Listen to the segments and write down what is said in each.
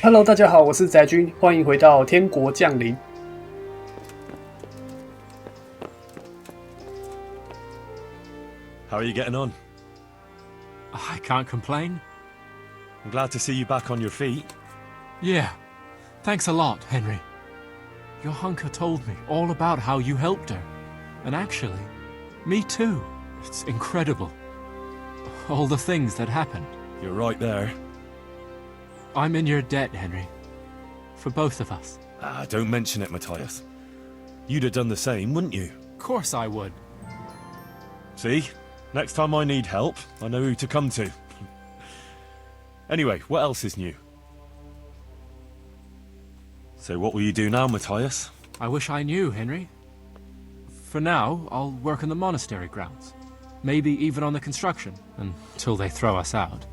Hello， 大家好，我是宅君，欢迎回到天国降临。How are you getting on? I can't complain. I'm glad to see you back on your feet. Yeah. Thanks a lot, Henry. Your hunker told me all about how you helped her. And actually, me too. It's incredible. All the things that happened. You're right there. I'm in your debt, Henry. For both of us. Don't mention it, Matthias. You'd have done the same, wouldn't you? Of course I would. See? Next time I need help, I know who to come to. Anyway, what else is new? So what will you do now, Matthias? I wish I knew, Henry. For now, I'll work in the monastery grounds. Maybe even on the construction, until they throw us out.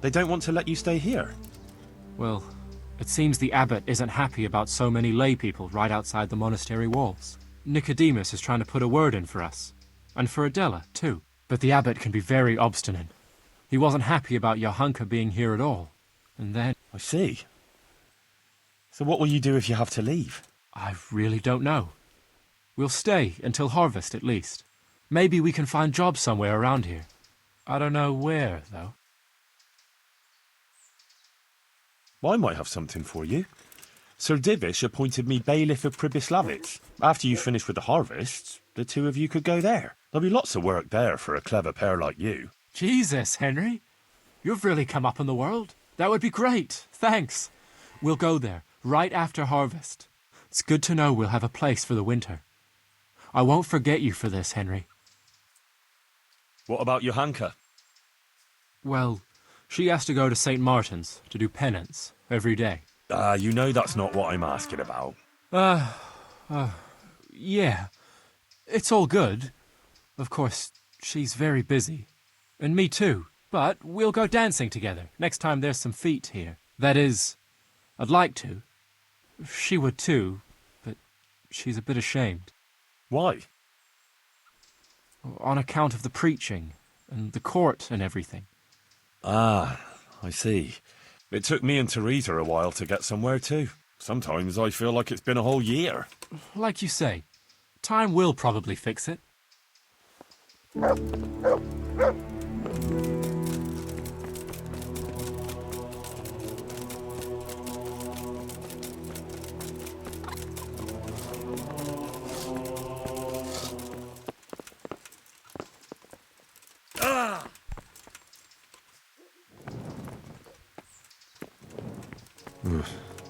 They don't want to let you stay here. Well, it seems the abbot isn't happy about so many lay people right outside the monastery walls. Nicodemus is trying to put a word in for us. And for Adela, too. But the abbot can be very obstinate. He wasn't happy about Johanka being here at all. And then... I see. So what will you do if you have to leave? I really don't know. We'll stay until harvest, at least. Maybe we can find jobs somewhere around here. I don't know where, though. Well, I might have something for you. Sir Divish appointed me bailiff of Pribyslavitz. After you finish with the harvests, the two of you could go there. There'll be lots of work there for a clever pair like you. Jesus, Henry. You've really come up in the world. That would be great. Thanks. We'll go there, right after harvest. It's good to know we'll have a place for the winter. I won't forget you for this, Henry. What about Johanka? Well, she has to go to St. Martin's to do penance every day. You know that's not what I'm asking about. Yeah. It's all good. Of course, she's very busy. And me too. But we'll go dancing together next time there's some feet here. That is, I'd like to. She would too, but she's a bit ashamed. Why? On account of the preaching, and the court and everything. I see. It took me and Teresa a while to get somewhere too. Sometimes I feel like it's been a whole year. Like you say, time will probably fix it.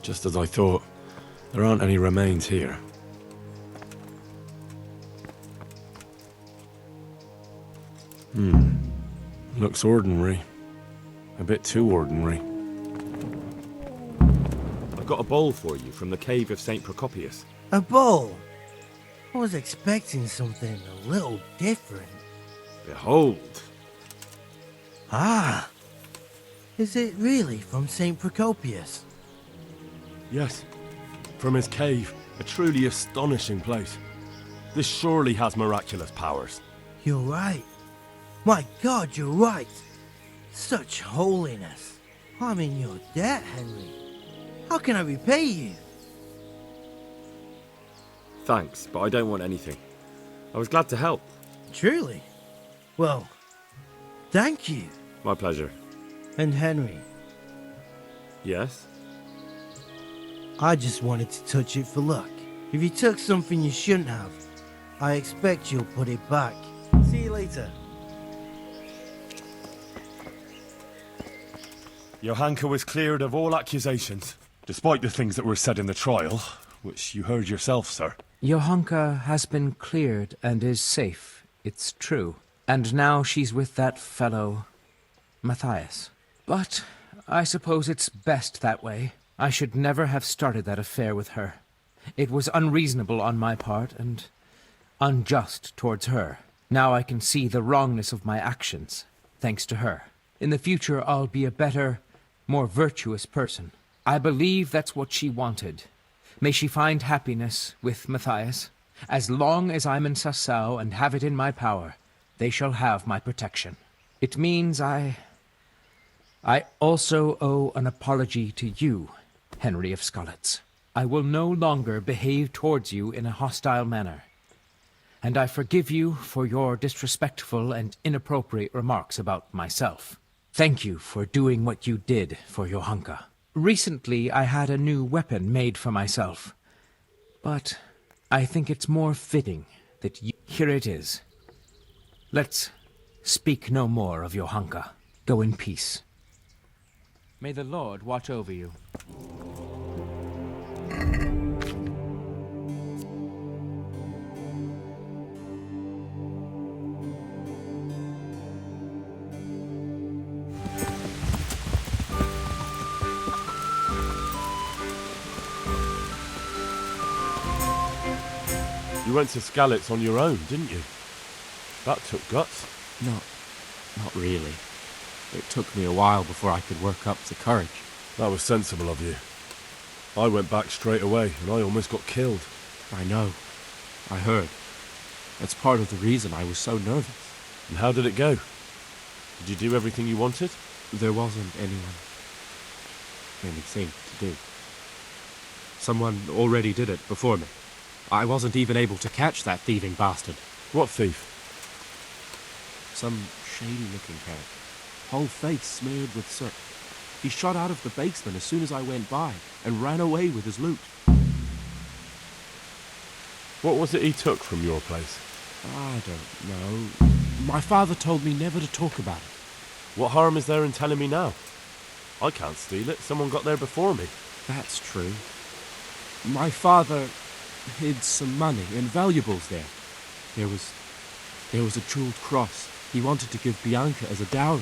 Just as I thought. There aren't any remains here. Looks ordinary. A bit too ordinary. I've got a bowl for you from the cave of St. Procopius. A bowl? I was expecting something a little different. Behold! Ah! Is it really from St. Procopius? Yes, from his cave, a truly astonishing place. This surely has miraculous powers. You're right. My God, you're right. Such holiness. I'm in your debt, Henry. How can I repay you? Thanks, but I don't want anything. I was glad to help. Truly? Well, thank you. My pleasure. And Henry, Yes? I just wanted to touch it for luck. If you took something you shouldn't have, I expect you'll put it back. See you later. Johanka was cleared of all accusations, despite the things that were said in the trial, which you heard yourself, sir. Johanka has been cleared and is safe, it's true. And now she's with that fellow, Matthias. But I suppose it's best that way. I should never have started that affair with her. It was unreasonable on my part and unjust towards her. Now I can see the wrongness of my actions, thanks to her. In the future I'll be a better, more virtuous person. I believe that's what she wanted. May she find happiness with Matthias. As long as I'm in Sassau and have it in my power, they shall have my protection. It means I also owe an apology to you, Henry of Scarlets. I will no longer behave towards you in a hostile manner, and I forgive you for your disrespectful and inappropriate remarks about myself. Thank you for doing what you did for Johanka. Recently, I had a new weapon made for myself, but I think it's more fitting that you... Here it is. Let's speak no more of Johanka. Go in peace. May the Lord watch over you. You went to Skalitz on your own, didn't you? That took guts. Not really. It took me a while before I could work up the courage. That was sensible of you. I went back straight away, and I almost got killed. I know. I heard. That's part of the reason I was so nervous. And how did it go? Did you do everything you wanted? There wasn't anything to do. Someone already did it before me. I wasn't even able to catch that thieving bastard. What thief? Some shady-looking character. Whole face smeared with soot. He shot out of the basement as soon as I went by and ran away with his loot. What was it he took from your place? I don't know. My father told me never to talk about it. What harm is there in telling me now? I can't steal it. Someone got there before me. That's true. My father hid some money and valuables there. There was a jeweled cross he wanted to give Bianca as a dowry.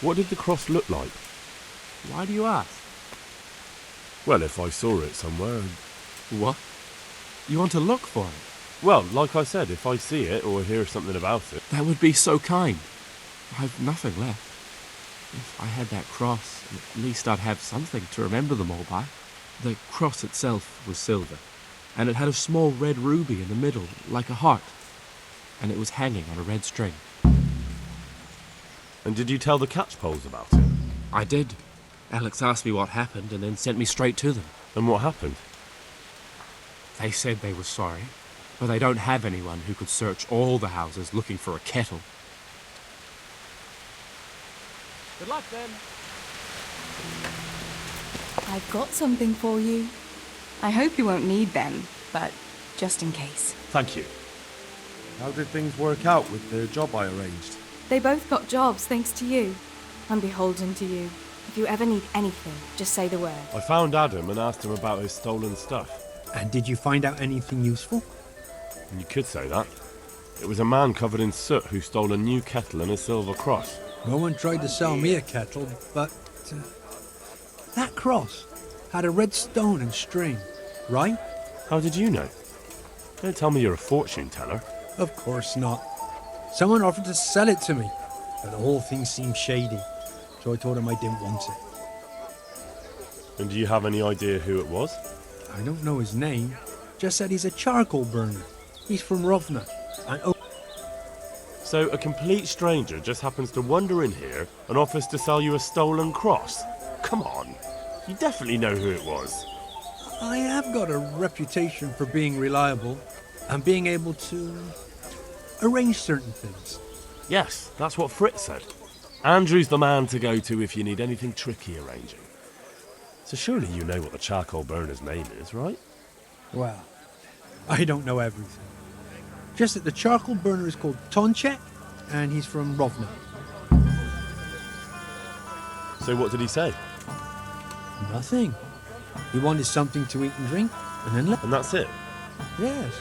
What did the cross look like? Why do you ask? Well, if I saw it somewhere... What? You want to look for it? Well, like I said, if I see it or hear something about it... That would be so kind. I've nothing left. If I had that cross, at least I'd have something to remember them all by. The cross itself was silver, and it had a small red ruby in the middle, like a heart, and it was hanging on a red string. And did you tell the catchpoles about it? I did. Alex asked me what happened and then sent me straight to them. And what happened? They said they were sorry, but they don't have anyone who could search all the houses looking for a kettle. Good luck, then. I've got something for you. I hope you won't need them, but just in case. Thank you. How did things work out with the job I arranged? They both got jobs thanks to you. I'm beholden to you. If you ever need anything, just say the word. I found Adam and asked him about his stolen stuff. And did you find out anything useful? You could say that. It was a man covered in soot who stole a new kettle and a silver cross. No one tried to sell me a kettle, but... that cross had a red stone and string, right? How did you know? Don't tell me you're a fortune teller. Of course not. Someone offered to sell it to me, but the whole thing seemed shady, so I told him I didn't want it. And do you have any idea who it was? I don't know his name, just said he's a charcoal burner. He's from Rovna, and So a complete stranger just happens to wander in here and offers to sell you a stolen cross? Come on, you definitely know who it was. I have got a reputation for being reliable and being able to arrange certain things. Yes, that's what Fritz said. Andrew's the man to go to if you need anything tricky arranging. So surely you know what the charcoal burner's name is, right? Well, I don't know everything. Just that the charcoal burner is called Tonchek, and he's from Rovna. So what did he say? Nothing. He wanted something to eat and drink, and then left. And that's it? Yes.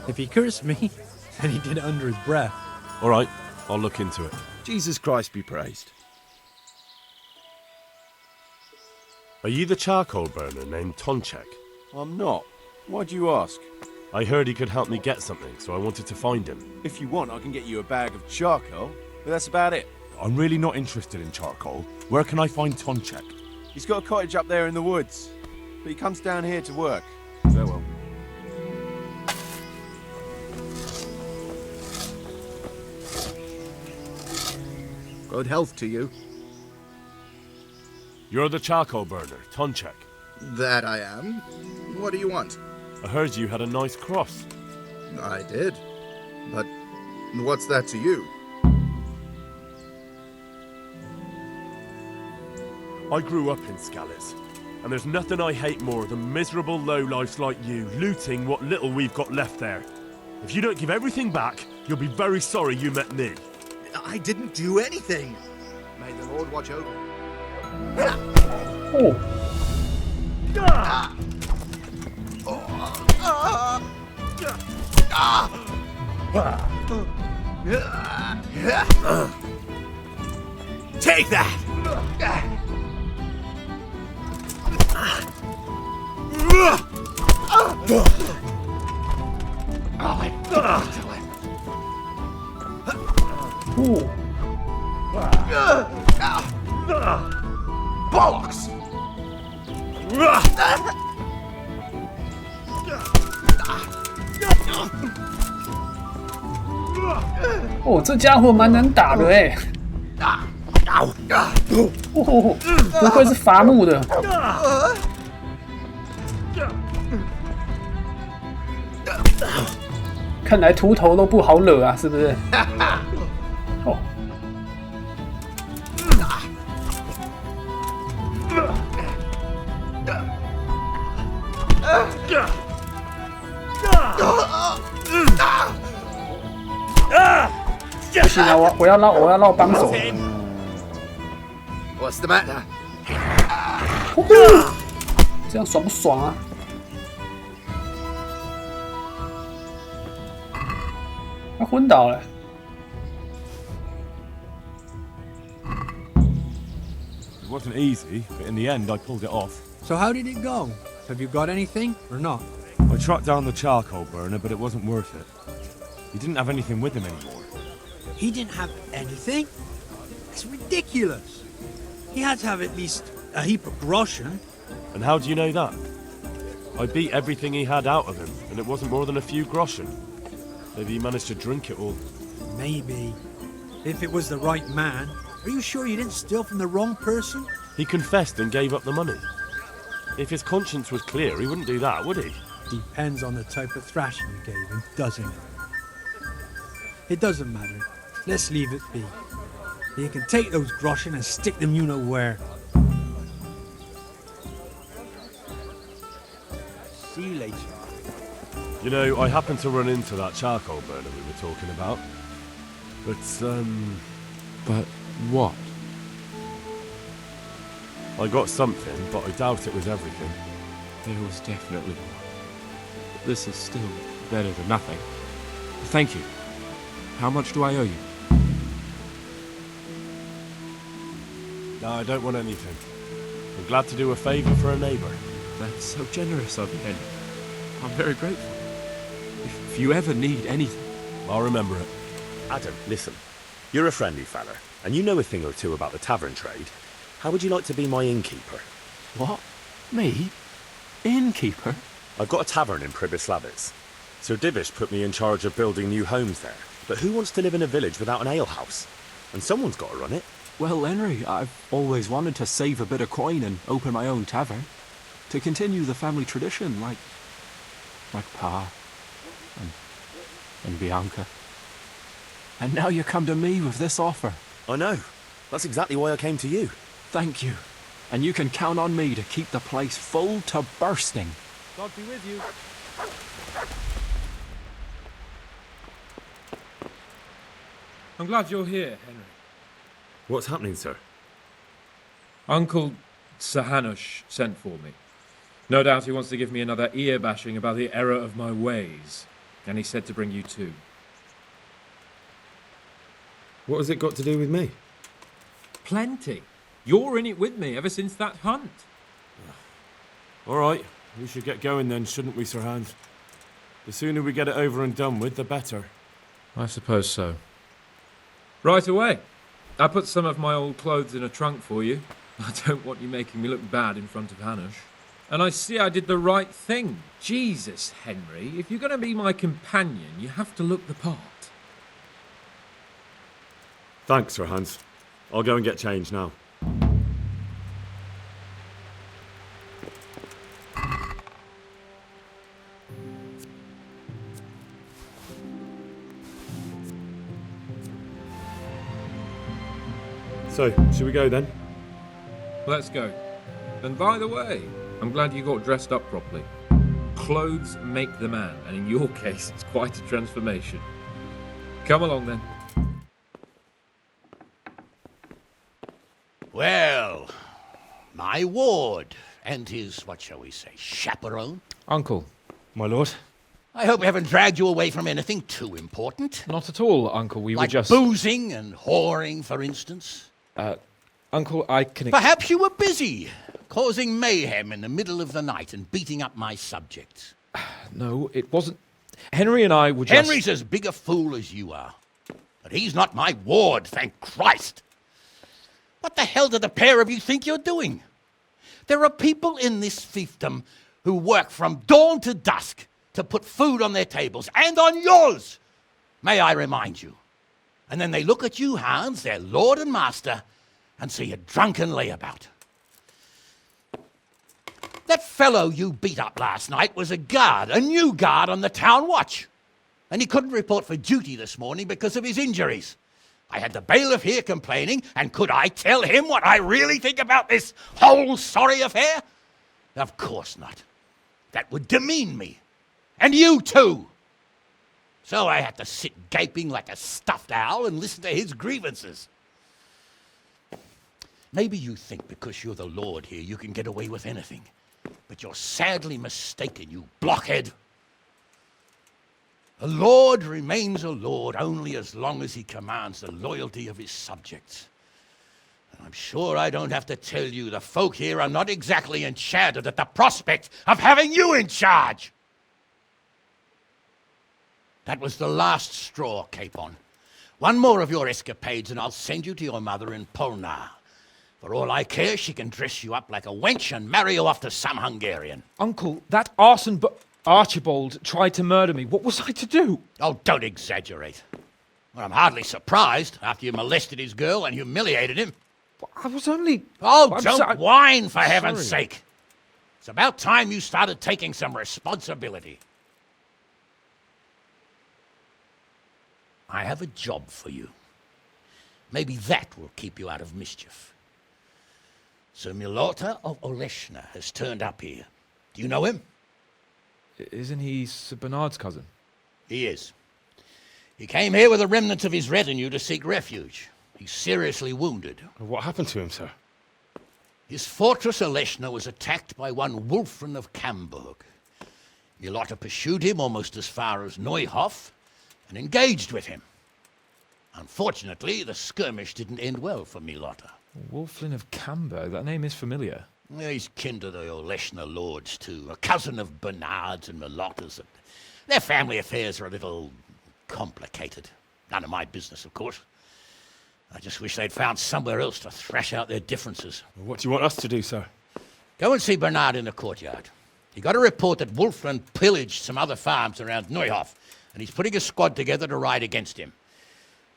If he cursed me, then he did it under his breath. All right, I'll look into it. Jesus Christ be praised. Are you the charcoal burner named Tonchek? I'm not. Why do you ask? I heard he could help me get something, so I wanted to find him. If you want, I can get you a bag of charcoal, but that's about it. I'm really not interested in charcoal. Where can I find Tonchek? He's got a cottage up there in the woods, but he comes down here to work. Farewell. Good health to you. You're the charcoal burner, Tonchek. That I am. What do you want? I heard you had a nice cross. I did. But what's that to you? I grew up in Scallis, and there's nothing I hate more than miserable lowlifes like you looting what little we've got left there. If you don't give everything back, you'll be very sorry you met me. I didn't do anything. May the Lord watch over. Oh. Take that! Ooh. Bollocks! 哦，这家伙蛮难打的哎。哦，不愧是伐木的。看来秃头都不好惹啊，是不是？哦。不行啊，我要绕帮手。What's the matter? 这样爽不爽啊？他昏倒了。It wasn't easy, but in the end I pulled it off. So how did it go? Have you got anything or not? I tracked down the charcoal burner, but it wasn't worth it. He didn't have anything with him anymore. He didn't have anything? It's ridiculous. He had to have at least a heap of groschen. And how do you know that? I beat everything he had out of him, and it wasn't more than a few groschen. Maybe he managed to drink it all. Maybe. If it was the right man. Are you sure you didn't steal from the wrong person? He confessed and gave up the money. If his conscience was clear, he wouldn't do that, would he? Depends on the type of thrashing you gave him, doesn't it? It doesn't matter. Let's leave it be. You can take those groschen and stick them you know where. See you later. You know, I happened to run into that charcoal burner we were talking about. But what? I got something, but I doubt it was everything. There was definitely more. This is still better than nothing. Thank you. How much do I owe you? No, I don't want anything. I'm glad to do a favour for a neighbour. That's so generous of you, Henry. I'm very grateful. If you ever need anything... I'll remember it. Adam, listen. You're a friendly fella, and you know a thing or two about the tavern trade. How would you like to be my innkeeper? What? Me? Innkeeper? I've got a tavern in Pribyslavitz. Sir Divish put me in charge of building new homes there. But who wants to live in a village without an alehouse? And someone's got to run it. Well, Henry, I've always wanted to save a bit of coin and open my own tavern. To continue the family tradition, like Pa and Bianca. And now you come to me with this offer. I know. That's exactly why I came to you. Thank you. And you can count on me to keep the place full to bursting. God be with you. I'm glad you're here, Henry. What's happening, sir? Uncle Sahanush sent for me. No doubt he wants to give me another ear-bashing about the error of my ways. And he said to bring you too. What has it got to do with me? Plenty. You're in it with me ever since that hunt. All right, we should get going then, shouldn't we, Sir Hans? The sooner we get it over and done with, the better. I suppose so. Right away. I put some of my old clothes in a trunk for you. I don't want you making me look bad in front of Hanush. And I see I did the right thing. Jesus, Henry, if you're going to be my companion, you have to look the part. Thanks, Sir Hans. I'll go and get changed now. So, should we go then? Let's go. And by the way, I'm glad you got dressed up properly. Clothes make the man, and in your case, it's quite a transformation. Come along then. Well, my ward and his, what shall we say, chaperone. Uncle. My lord? I hope we haven't dragged you away from anything too important. Not at all, Uncle. We like were just... boozing and whoring, for instance. Uncle, I can... Perhaps you were busy, causing mayhem in the middle of the night and beating up my subjects. No, it wasn't... Henry and I were just... Henry's as big a fool as you are. But he's not my ward, thank Christ. What the hell do the pair of you think you're doing? There are people in this fiefdom who work from dawn to dusk to put food on their tables, and on yours, may I remind you. And then they look at you, Hans, their lord and master, and see a drunken layabout. That fellow you beat up last night was a guard, a new guard on the town watch. And he couldn't report for duty this morning because of his injuries. I had the bailiff here complaining, and could I tell him what I really think about this whole sorry affair? Of course not. That would demean me. And you too. So I had to sit gaping like a stuffed owl and listen to his grievances. Maybe you think because you're the lord here you can get away with anything. But you're sadly mistaken, you blockhead. A lord remains a lord only as long as he commands the loyalty of his subjects. And I'm sure I don't have to tell you the folk here are not exactly enchanted at the prospect of having you in charge. That was the last straw, Capon. One more of your escapades and I'll send you to your mother in Polnar. For all I care, she can dress you up like a wench and marry you off to some Hungarian. Uncle, that arson Archibald tried to murder me. What was I to do? Oh, don't exaggerate. Well, I'm hardly surprised after you molested his girl and humiliated him. I was only... Oh, don't whine, for heaven's sake. It's about time you started taking some responsibility. I have a job for you. Maybe that will keep you out of mischief. Sir Milota of Oleshna has turned up here. Do you know him? Isn't he Sir Bernard's cousin? He is. He came here with the remnants of his retinue to seek refuge. He's seriously wounded. What happened to him, sir? His fortress Oleshna was attacked by one Wulfrin of Camburg. Milota pursued him almost as far as Neuhof and engaged with him. Unfortunately, the skirmish didn't end well for Milota. Wulfrin of Camburg? That name is familiar. Yeah, he's kin to the Oleshna lords, too. A cousin of Bernard's and Milota's. Their family affairs are a little complicated. None of my business, of course. I just wish they'd found somewhere else to thrash out their differences. What do you want us to do, sir? Go and see Bernard in the courtyard. He got a report that Wulfrin pillaged some other farms around Neuhof, and he's putting a squad together to ride against him.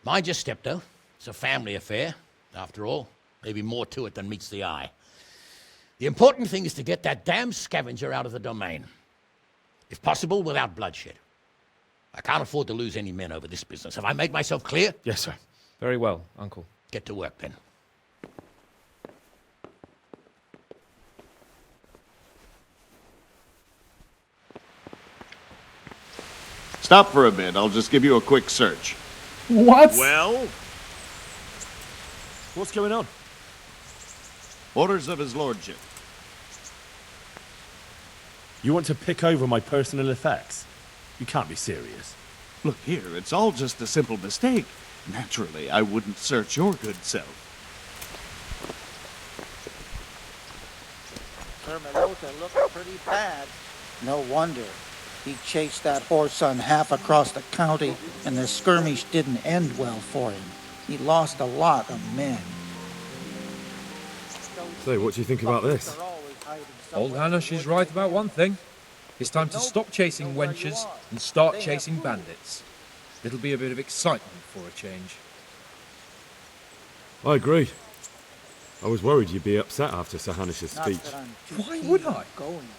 Mind your step, though. It's a family affair, after all. Maybe more to it than meets the eye. The important thing is to get that damn scavenger out of the domain. If possible, without bloodshed. I can't afford to lose any men over this business. Have I made myself clear? Yes, sir. Very well, Uncle. Get to work, then. Stop for a bit. I'll just give you a quick search. What? Well? What's going on? Orders of his lordship. You want to pick over my personal effects? You can't be serious. Look here, it's all just a simple mistake. Naturally, I wouldn't search your good self. Sir Milota looked pretty bad. No wonder. He chased that whoreson half across the county, and the skirmish didn't end well for him. He lost a lot of men. So, what do you think about this? Old Hanush is right about one thing. It's time to stop chasing wenches and start chasing bandits. It'll be a bit of excitement for a change. I agree. I was worried you'd be upset after Sir Hanish's speech. Why would I?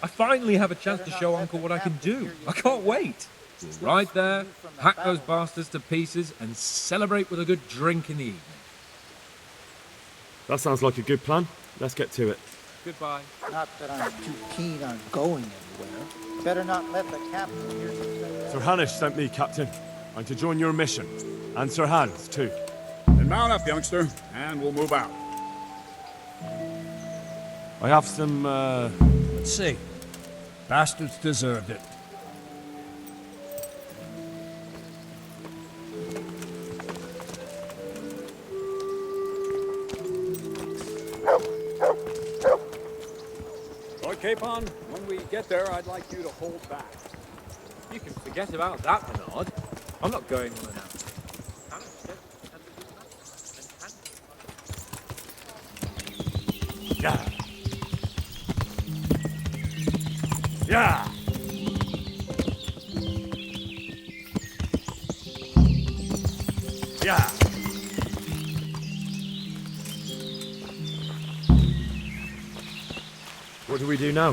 I finally have a chance to show Uncle what I can do. I can't wait. We'll ride there, hack those bastards to pieces, and celebrate with a good drink in the evening. That sounds like a good plan. Let's get to it. Goodbye. Not that I'm too keen on going anywhere. Better not let the captain hear you say that. Sir Hanish sent me, Captain. I'm to join your mission. And Sir Hans, too. Then mount up, youngster, and we'll move out. I have some, Let's see. Bastards deserved it. Lord Capon, when we get there, I'd like you to hold back. You can forget about that, Bernard. I'm not going unannounced. Yeah. Yeah. Yeah. What do we do now?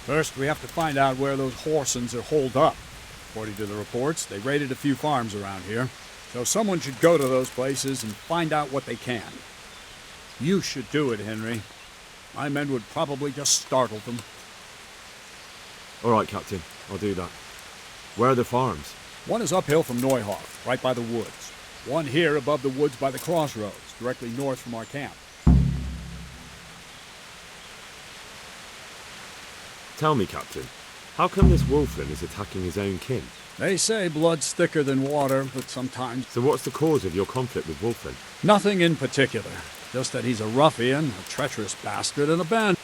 First, we have to find out where those Horsons are holed up. According to the reports, they raided a few farms around here. So someone should go to those places and find out what they can. You should do it, Henry. My men would probably just startle them. All right, Captain. I'll do that. Where are the farms? One is uphill from Neuhoff, right by the woods. One here above the woods by the crossroads, directly north from our camp. Tell me, Captain, how come this Wolflin is attacking his own kin? They say blood's thicker than water, but sometimes... So what's the cause of your conflict with Wolflin? Nothing in particular. Just that he's a ruffian, a treacherous bastard, and a band...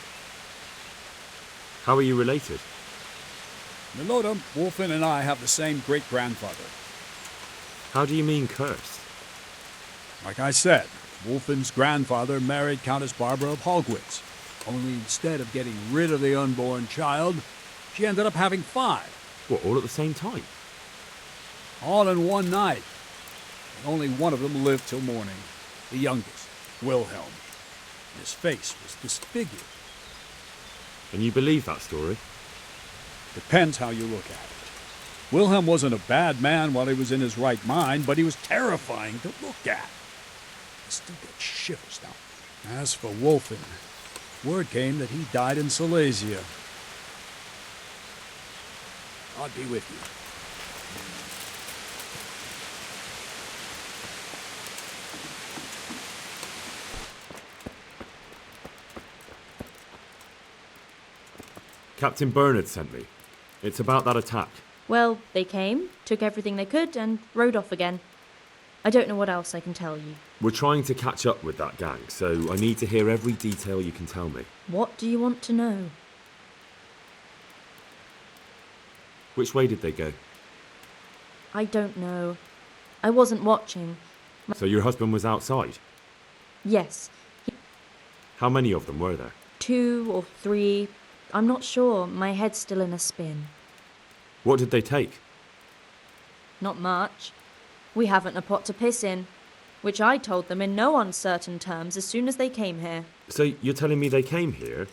How are you related? Milota, Wolflin and I have the same great-grandfather. How do you mean cursed? Like I said, Wolflin's grandfather married Countess Barbara of Hogwitz. Only instead of getting rid of the unborn child, she ended up having 5. What, all at the same time? All in one night. And only one of them lived till morning. The youngest, Wilhelm. His face was disfigured. And you believe that story? Depends how you look at it. Wilhelm wasn't a bad man while he was in his right mind, but he was terrifying to look at. I still get shivers now. As for Wolfin, word came that he died in Silesia. God be with you. Captain Bernard sent me. It's about that attack. Well, they came, took everything they could, and rode off again. I don't know what else I can tell you. We're trying to catch up with that gang, so I need to hear every detail you can tell me. What do you want to know? Which way did they go? I don't know. I wasn't watching. So your husband was outside? Yes. How many of them were there? 2 or 3. I'm not sure. My head's still in a spin. What did they take? Not much. We haven't a pot to piss in, which I told them in no uncertain terms as soon as they came here. So you're telling me they came here,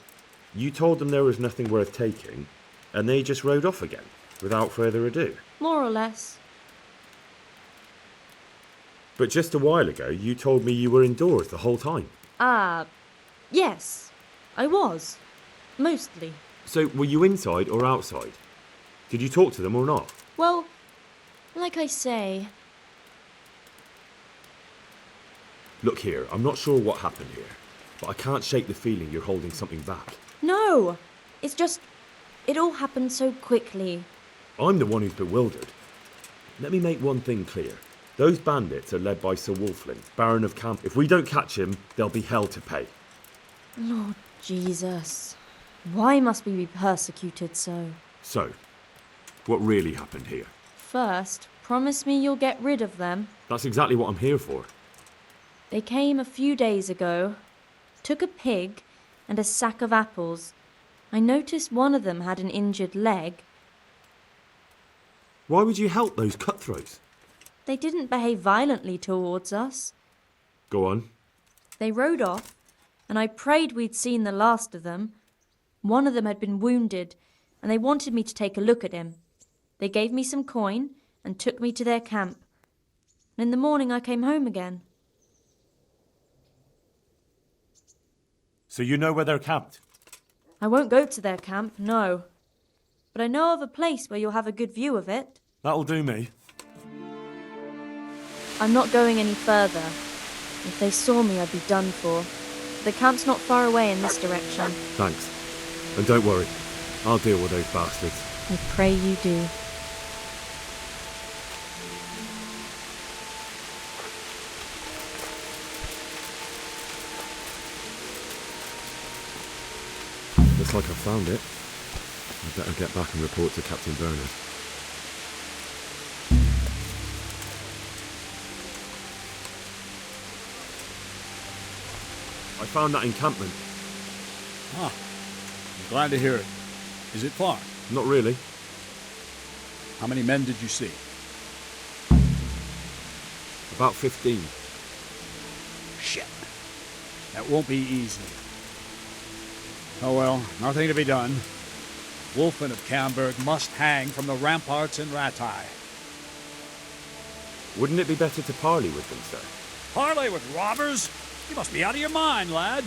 you told them there was nothing worth taking, and they just rode off again, without further ado? More or less. But just a while ago, you told me you were indoors the whole time. Yes. I was. Mostly. So were you inside or outside? Did you talk to them or not? Well, like I say... Look here, I'm not sure what happened here, but I can't shake the feeling you're holding something back. No! It's just... it all happened so quickly. I'm the one who's bewildered. Let me make one thing clear. Those bandits are led by Sir Wolflin, Baron of Camp. If we don't catch him, there'll be hell to pay. Lord Jesus. Why must we be persecuted so? So, what really happened here? First, promise me you'll get rid of them. That's exactly what I'm here for. They came a few days ago, took a pig and a sack of apples. I noticed one of them had an injured leg. Why would you help those cutthroats? They didn't behave violently towards us. Go on. They rode off, and I prayed we'd seen the last of them. One of them had been wounded, and they wanted me to take a look at him. They gave me some coin and took me to their camp. And in the morning I came home again. So you know where they're camped? I won't go to their camp, no. But I know of a place where you'll have a good view of it. That'll do me. I'm not going any further. If they saw me, I'd be done for. The camp's not far away in this direction. Thanks. And don't worry, I'll deal with those bastards. I pray you do. Looks like I found it. I'd better get back and report to Captain Bernard. I found that encampment. Ah, I'm glad to hear it. Is it far? Not really. How many men did you see? About 15. Shit. That won't be easy. Oh well, nothing to be done. Wolfen of Camberg must hang from the ramparts in Rattay. Wouldn't it be better to parley with them, sir? Parley with robbers? You must be out of your mind, lad.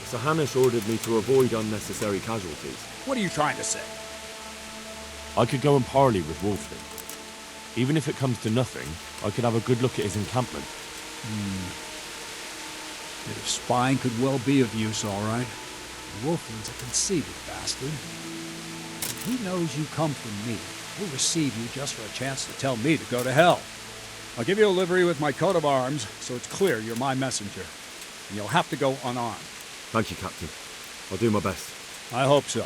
Sir Hanish ordered me to avoid unnecessary casualties. What are you trying to say? I could go and parley with Wolfen. Even if it comes to nothing, I could have a good look at his encampment. Bit of spying could well be of use, all right. Wolfen's a conceited bastard. If he knows you come from me, he'll receive you just for a chance to tell me to go to hell. I'll give you a livery with my coat of arms, so it's clear you're my messenger. And you'll have to go unarmed. Thank you, Captain. I'll do my best. I hope so.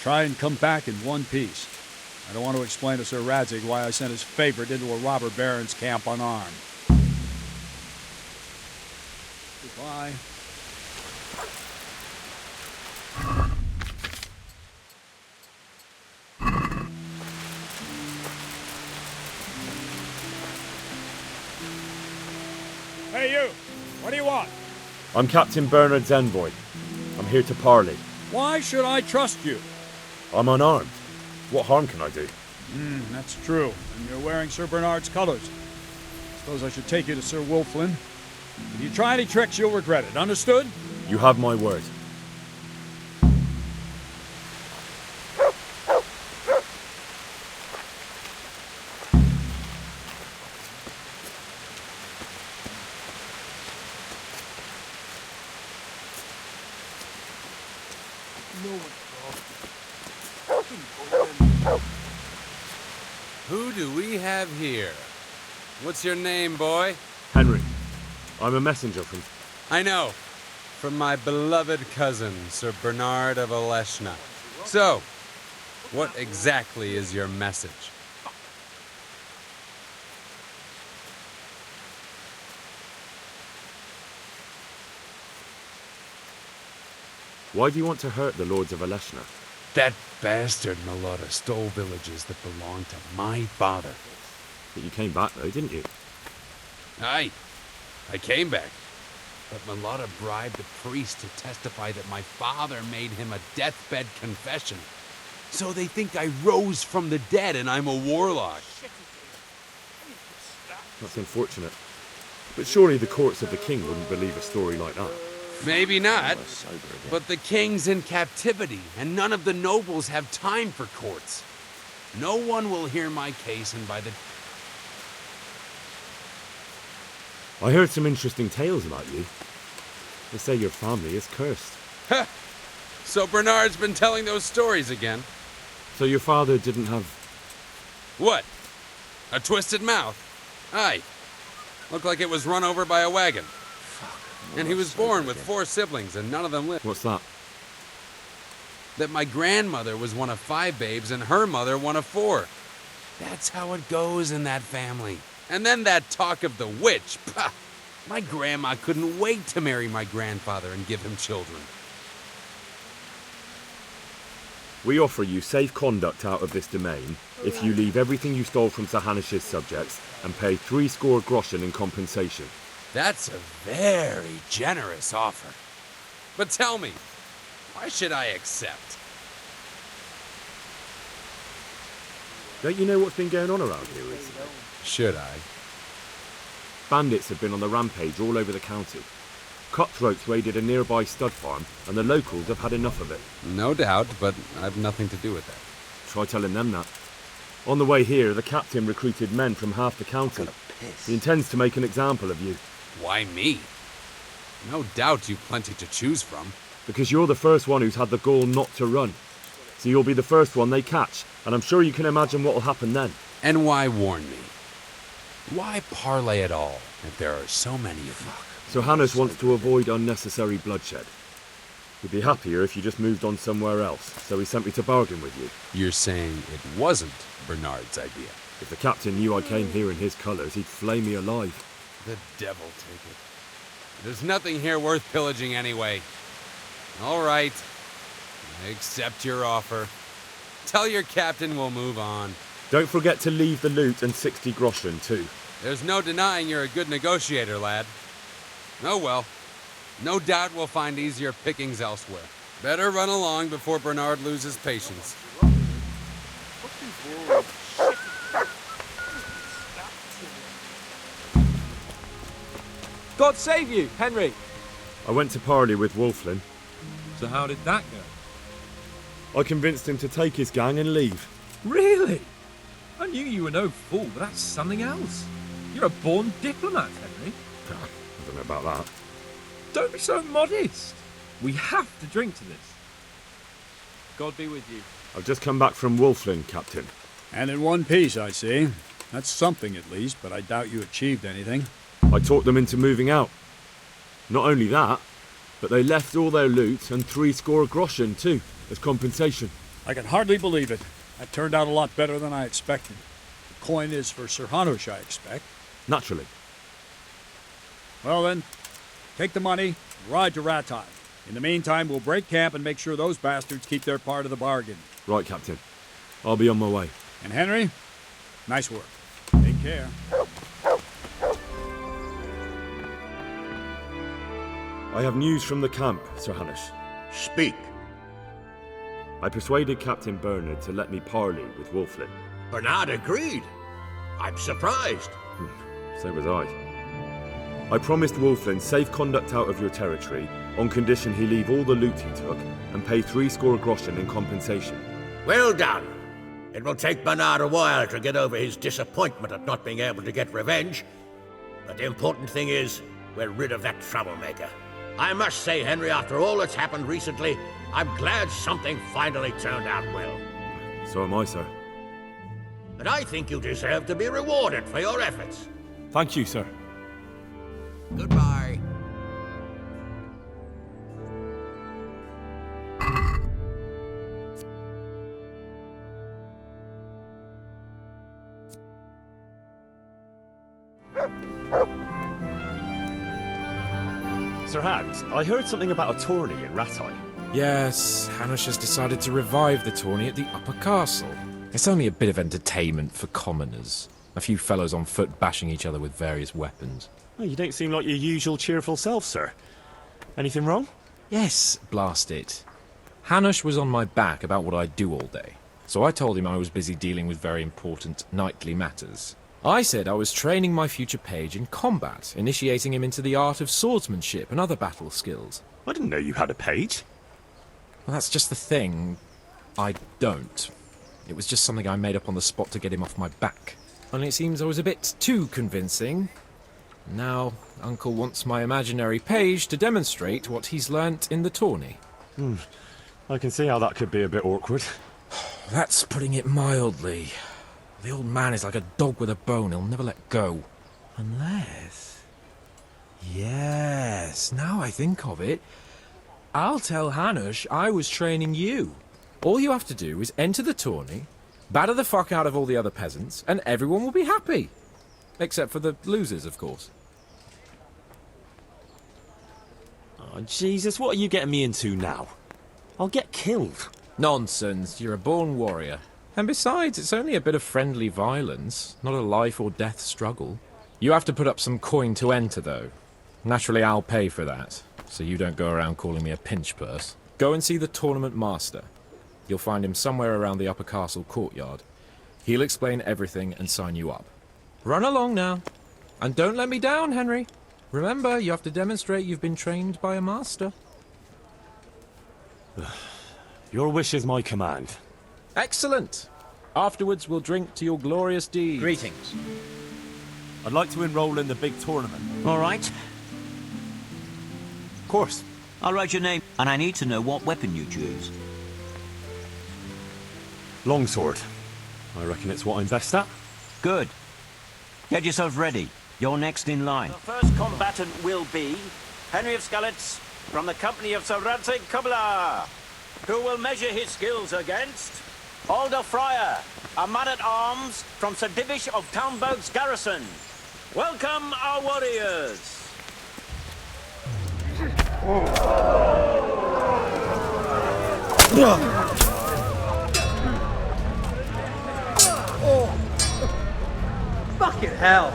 Try and come back in one piece. I don't want to explain to Sir Radzig why I sent his favorite into a robber baron's camp unarmed. Goodbye. Hey, you! What do you want? I'm Captain Bernard's envoy. I'm here to parley. Why should I trust you? I'm unarmed. What harm can I do? That's true. And you're wearing Sir Bernard's colors. Suppose I should take you to Sir Wolflin. If you try any tricks, you'll regret it. Understood? You have my word. Who do we have here? What's your name, boy? Henry. I'm a messenger from... I know. From my beloved cousin, Sir Bernard of Aleshna. So, what exactly is your message? Why do you want to hurt the Lords of Aleshna? That bastard Melota stole villages that belonged to my father. But you came back, though, didn't you? Aye. I came back. But Melota bribed the priest to testify that my father made him a deathbed confession. So they think I rose from the dead and I'm a warlock. That's unfortunate. But surely the courts of the king wouldn't believe a story like that. Maybe not. But the king's in captivity, and none of the nobles have time for courts. No one will hear my case, and by the... I heard some interesting tales about you. They say your family is cursed. Ha! So Bernard's been telling those stories again. So your father didn't have... What? A twisted mouth? Aye. Looked like it was run over by a wagon. And he was born with 4 siblings, and none of them lived. What's that? That my grandmother was one of 5 babes, and her mother one of 4. That's how it goes in that family. And then that talk of the witch. Pah! My grandma couldn't wait to marry my grandfather and give him children. We offer you safe conduct out of this domain if you leave everything you stole from Sir Hanish's subjects and pay 60 groschen in compensation. That's a very generous offer. But tell me, why should I accept? Don't you know what's been going on around here recently? Should I? Bandits have been on the rampage all over the county. Cutthroats raided a nearby stud farm, and the locals have had enough of it. No doubt, but I've nothing to do with that. Try telling them that. On the way here, the captain recruited men from half the county. He intends to make an example of you. Why me? No doubt you've plenty to choose from. Because you're the first one who's had the gall not to run. So you'll be the first one they catch, and I'm sure you can imagine what will happen then. And why warn me? Why parlay at all if there are so many of you? So Hannes wants to avoid unnecessary bloodshed. He'd be happier if you just moved on somewhere else, so he sent me to bargain with you. You're saying it wasn't Bernard's idea? If the captain knew I came here in his colours, he'd flay me alive. The devil take it. There's nothing here worth pillaging anyway. All right. I accept your offer. Tell your captain we'll move on. Don't forget to leave the loot and 60 groschen too. There's no denying you're a good negotiator, lad. Oh well. No doubt we'll find easier pickings elsewhere. Better run along before Bernard loses patience. God save you, Henry! I went to parley with Wolflin. So how did that go? I convinced him to take his gang and leave. Really? I knew you were no fool, but that's something else. You're a born diplomat, Henry. I don't know about that. Don't be so modest. We have to drink to this. God be with you. I've just come back from Wolflin, Captain. And in one piece, I see. That's something at least, but I doubt you achieved anything. I talked them into moving out. Not only that, but they left all their loot and 60 groschen too, as compensation. I can hardly believe it. That turned out a lot better than I expected. The coin is for Sir Hanush, I expect. Naturally. Well then, take the money, and ride to Ratai. In the meantime, we'll break camp and make sure those bastards keep their part of the bargain. Right, Captain. I'll be on my way. And Henry, nice work. Take care. I have news from the camp, Sir Hanush. Speak. I persuaded Captain Bernard to let me parley with Wolflin. Bernard agreed. I'm surprised. So was I. I promised Wolflin safe conduct out of your territory on condition he leave all the loot he took and pay 60 groschen in compensation. Well done. It will take Bernard a while to get over his disappointment at not being able to get revenge. But the important thing is, we're rid of that troublemaker. I must say, Henry, after all that's happened recently, I'm glad something finally turned out well. So am I, sir. And I think you deserve to be rewarded for your efforts. Thank you, sir. Goodbye. Sir Hans, I heard something about a tourney in Ratai. Yes, Hanush has decided to revive the tourney at the Upper Castle. It's only a bit of entertainment for commoners. A few fellows on foot bashing each other with various weapons. Oh, you don't seem like your usual cheerful self, sir. Anything wrong? Yes, blast it. Hanush was on my back about what I'd do all day, so I told him I was busy dealing with very important knightly matters. I said I was training my future page in combat, initiating him into the art of swordsmanship and other battle skills. I didn't know you had a page. Well, that's just the thing. I don't. It was just something I made up on the spot to get him off my back. Only it seems I was a bit too convincing. Now, Uncle wants my imaginary page to demonstrate what he's learnt in the tourney. I can see how that could be a bit awkward. That's putting it mildly. The old man is like a dog with a bone, he'll never let go. Unless... Yes, now I think of it. I'll tell Hanush I was training you. All you have to do is enter the tourney, batter the fuck out of all the other peasants, and everyone will be happy. Except for the losers, of course. Oh, Jesus, what are you getting me into now? I'll get killed. Nonsense, you're a born warrior. And besides, it's only a bit of friendly violence, not a life or death struggle. You have to put up some coin to enter, though. Naturally, I'll pay for that, so you don't go around calling me a pinch purse. Go and see the tournament master. You'll find him somewhere around the Upper Castle courtyard. He'll explain everything and sign you up. Run along now. And don't let me down, Henry. Remember, you have to demonstrate you've been trained by a master. Your wish is my command. Excellent! Afterwards, we'll drink to your glorious deeds. Greetings. I'd like to enroll in the big tournament. All right. Of course. I'll write your name, and I need to know what weapon you choose. Longsword. I reckon it's what I'm best at. Good. Get yourself ready. You're next in line. The first combatant will be Henry of Skalitz from the company of Sir Radzig Kobyla, who will measure his skills against Alder Fryer, a man-at-arms from Sir Divish of Townboat's garrison. Welcome, our warriors! Fucking hell!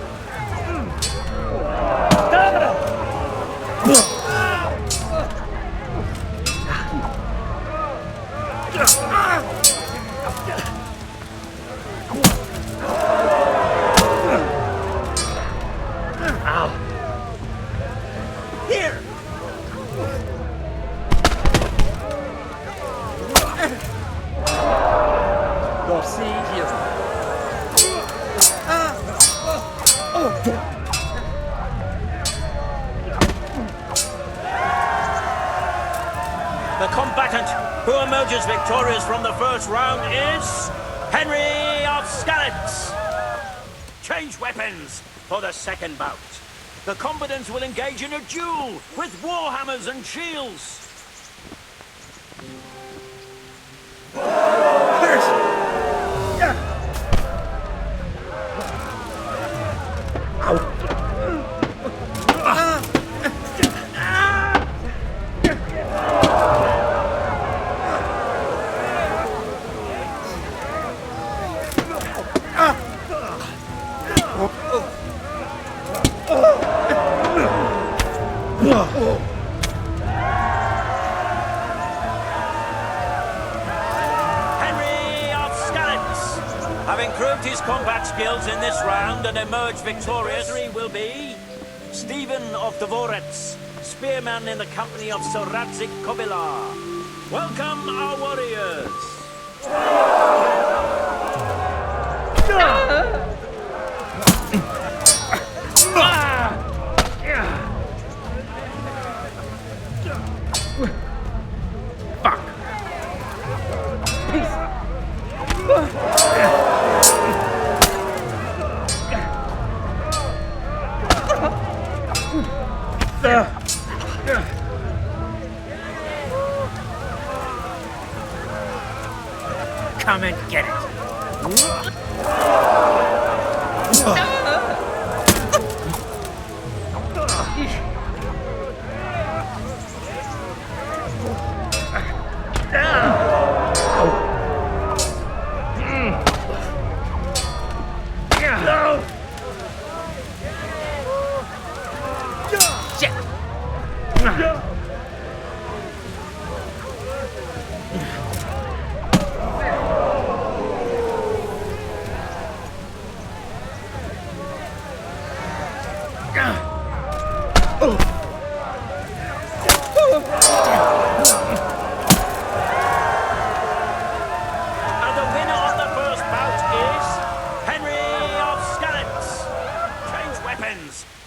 Here! The combatant who emerges victorious from the first round is Henry of Skalitz. Change weapons for the second bout. The combatants will engage in a duel with warhammers and shields. Having proved his combat skills in this round and emerged victorious, will be Stephen of Dvorets, spearman in the company of Sir Radzig Kobyla. Welcome, our warriors! Come and get it.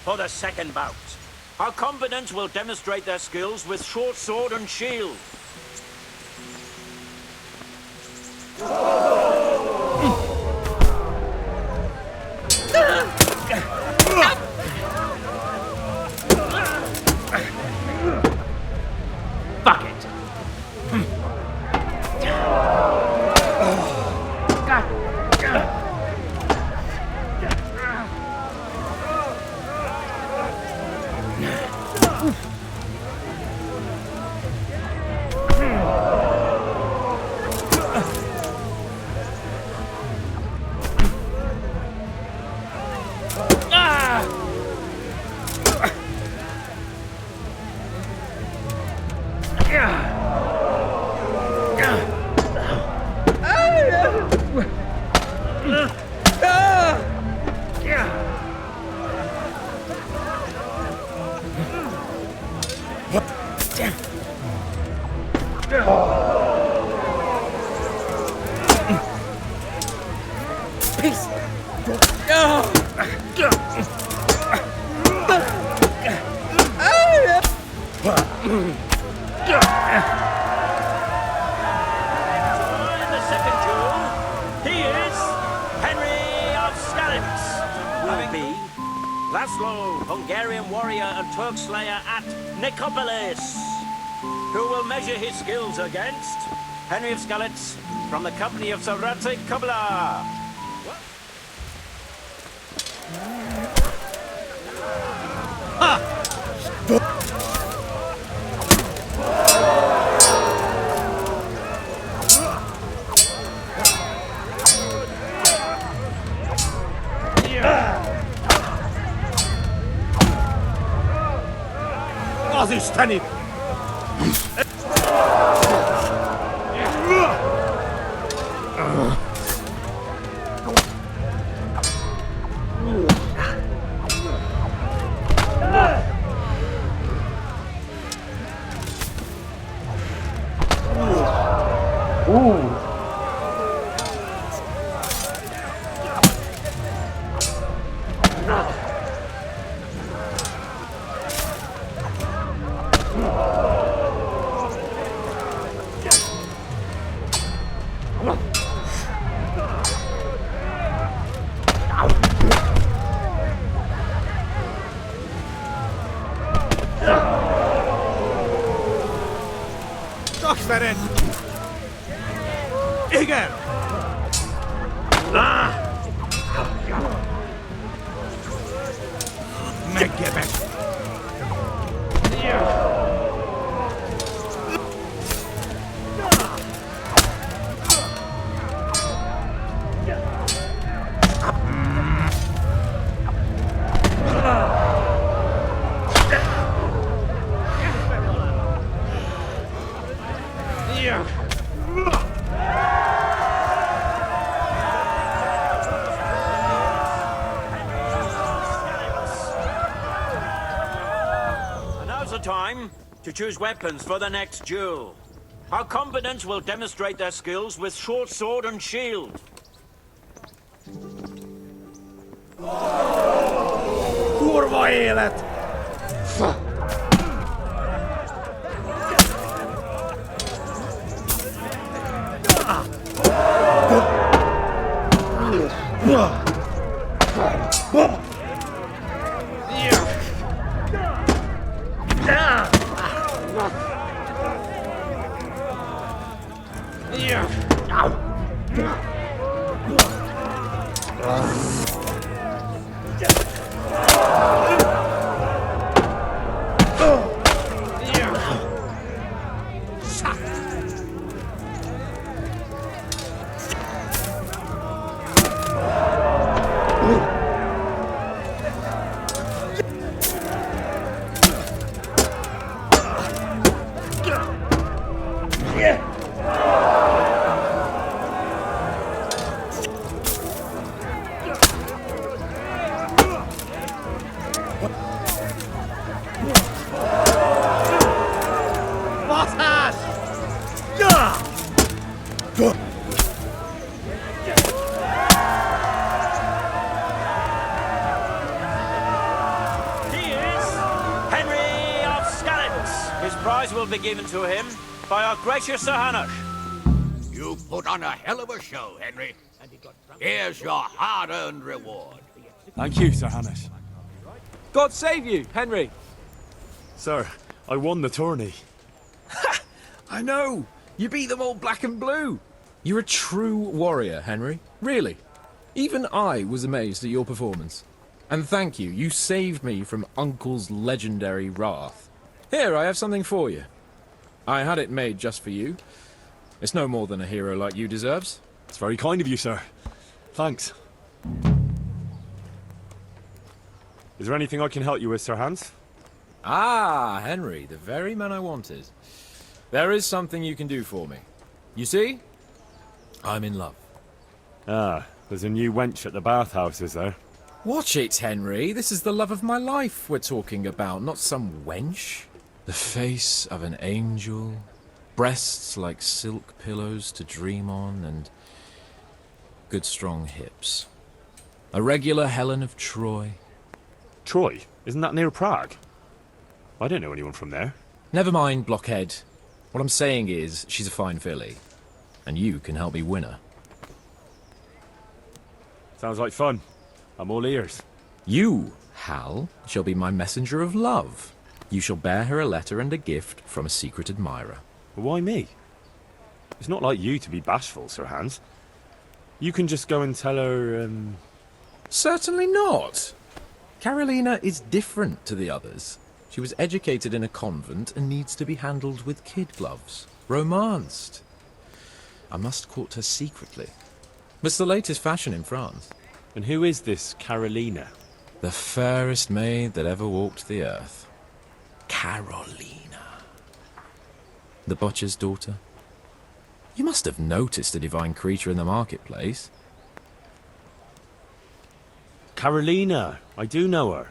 For the second bout, our combatants will demonstrate their skills with short sword and shield. Fuck it. Peace. In the second duel, he is Henry of Skalitz. Will be Laszlo, Hungarian warrior and Turk slayer at Nicopolis, who will measure his skills against Henry of Skalitz from the company of Sarate Kubla. Was ist denn? Dagsverren! Igen! Meggebek! Time to choose weapons for the next duel. Our combatants will demonstrate their skills with short sword and shield. Kurva élet! Will be given to him by our gracious Sir Hanush. You put on a hell of a show, Henry. Here's your hard-earned reward. Thank you, Sir Hanush. God save you, Henry. Sir, I won the tourney. I know! You beat them all black and blue! You're a true warrior, Henry. Really. Even I was amazed at your performance. And thank you, you saved me from Uncle's legendary wrath. Here, I have something for you. I had it made just for you. It's no more than a hero like you deserves. It's very kind of you, sir. Thanks. Is there anything I can help you with, Sir Hans? Ah, Henry, the very man I wanted. There is something you can do for me. You see? I'm in love. Ah, there's a new wench at the bathhouse, is there? Watch it, Henry. This is the love of my life we're talking about, not some wench. The face of an angel, breasts like silk pillows to dream on, and good strong hips. A regular Helen of Troy. Troy? Isn't that near Prague? I don't know anyone from there. Never mind, blockhead. What I'm saying is, she's a fine filly, and you can help me win her. Sounds like fun. I'm all ears. You, Hal, shall be my messenger of love. You shall bear her a letter and a gift from a secret admirer. Why me? It's not like you to be bashful, Sir Hans. You can just go and tell her, Certainly not. Carolina is different to the others. She was educated in a convent and needs to be handled with kid gloves. Romanced. I must court her secretly. It's the latest fashion in France. And who is this Carolina? The fairest maid that ever walked the earth. Carolina. The butcher's daughter. You must have noticed a divine creature in the marketplace. Carolina. I do know her.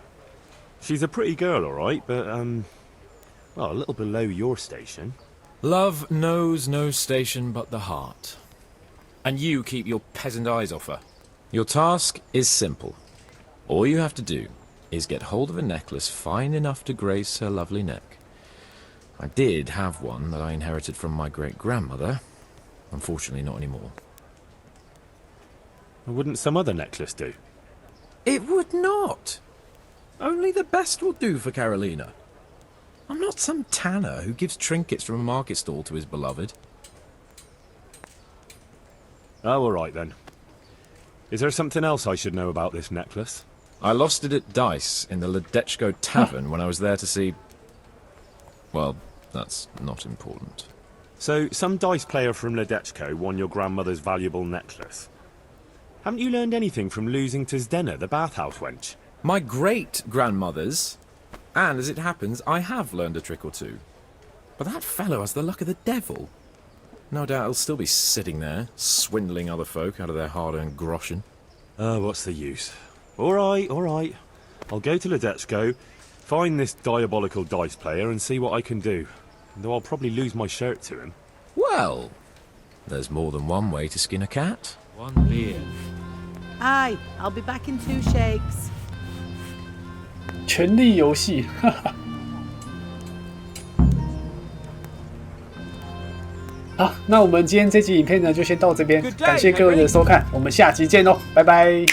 She's a pretty girl, all right, but, well, a little below your station. Love knows no station but the heart. And you keep your peasant eyes off her. Your task is simple. All you have to do is get hold of a necklace fine enough to grace her lovely neck. I did have one that I inherited from my great-grandmother. Unfortunately, not anymore. Wouldn't some other necklace do? It would not. Only the best will do for Carolina. I'm not some tanner who gives trinkets from a market stall to his beloved. Oh, all right then. Is there something else I should know about this necklace? I lost it at dice in the Ledechko Tavern when I was there to see... Well, that's not important. So, some dice player from Ledechko won your grandmother's valuable necklace. Haven't you learned anything from losing to Zdena, the bathhouse wench? My great-grandmother's. And as it happens, I have learned a trick or two. But that fellow has the luck of the devil. No doubt he'll still be sitting there, swindling other folk out of their hard-earned groschen. Oh, what's the use? All right, all right. I'll go to Ledechko, find this diabolical dice player and see what I can do. Though I'll probably lose my shirt to him. Well, there's more than one way to skin a cat. One beer. Aye, I'll be back in 2 shakes. 权力游戏，哈哈。好，那我们今天这集影片呢，就先到这边，感谢各位的收看，我们下集见喽，拜拜。